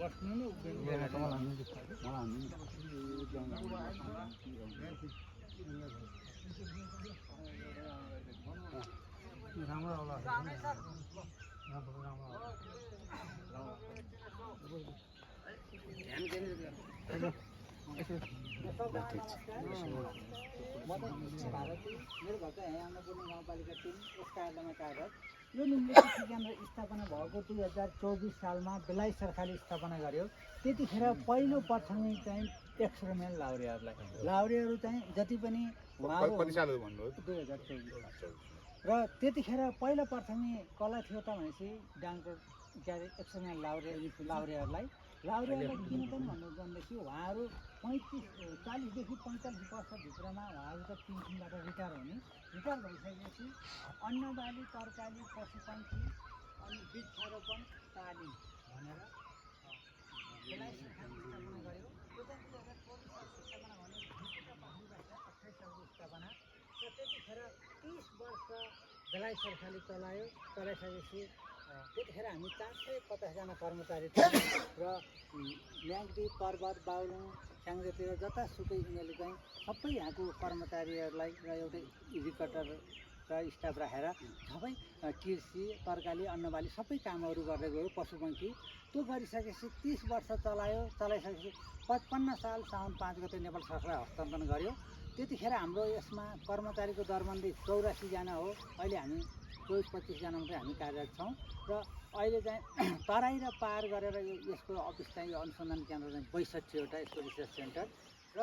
मेरो घर चाहिँ यहाँ अन्नपूर्ण गाउँपालिका 3 यसका आधारमा कार्यरत। यो निम्न कृषि केन्द्र स्थापना भएको 2024 सालमा बेलायत सरकारले स्थापना गर्यो। त्यतिखेर पहिलो प्रथमै चाहिँ एक्सपेरिमेन्ट लाउरेहरू चाहिँ जति पनि उहाँहरू 2024 र त्यतिखेर पहिलो प्रथमै कसलाई थियो त भनेपछि डाक्टर एक्सपेरिमेन्ट लाउरेहरूलाई किन पनि भन्नु भनेदेखि उहाँहरू 40देखि 45 वर्षभित्रमा उहाँहरू त पेन्सनबाट रिटायर भइसकेपछि अन्नबाली तरकारी पशुपन्छी अनि वृक्षारोपण तालिम भनेर बेलायत सरकारले स्थापना गर्यो। त्यो चाहिँ 2024 साल स्थापना भने 28 सालको स्थापना र त्यतिखेर 30 वर्ष बेलायत सरकारले चलाइसकेपछि त्यतिखेर हामी 450जना कर्मचारी थियौँ र म्याग्दी पर्वत बागलुङ स्याङ्जातिर जतासुकै यिनीहरूले चाहिँ सबै यहाँको कर्मचारीहरूलाई र एउटै रिकर्टर र स्टाफ राखेर सबै कृषि तरकारी अन्नबाली सबै कामहरू गर्दै गयो। पशुपन्छी त्यो गरिसकेपछि 30 वर्ष चलाइसकेपछि 55 साल साउन 5 गते नेपाल सरकारलाई हस्तान्तरण गर्यो। त्यतिखेर हाम्रो यसमा कर्मचारीको दरबन्दी 84 जना हो। अहिले हामी 24-25 जना मात्रै हामी कार्यरत छौँ र अहिले चाहिँ तराई र पार गरेर यसको अफिस चाहिँ अनुसन्धान केन्द्र चाहिँ 62वटा यसको रिसर्च सेन्टर र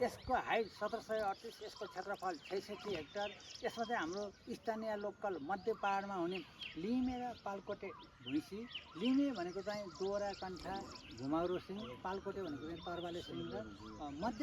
यसको हाइट 1738, यसको क्षेत्रफल 66 हेक्टर। यसमा चाहिँ हाम्रो स्थानीय लोकल मध्य पहाडमा हुने लिमे र पालकोटे भुइँसी। लिमे भनेको चाहिँ दोहोरा कण्ठा झुमाउरो सिंह, पालकोटे भनेको चाहिँ तरबाले सिंह र मध्य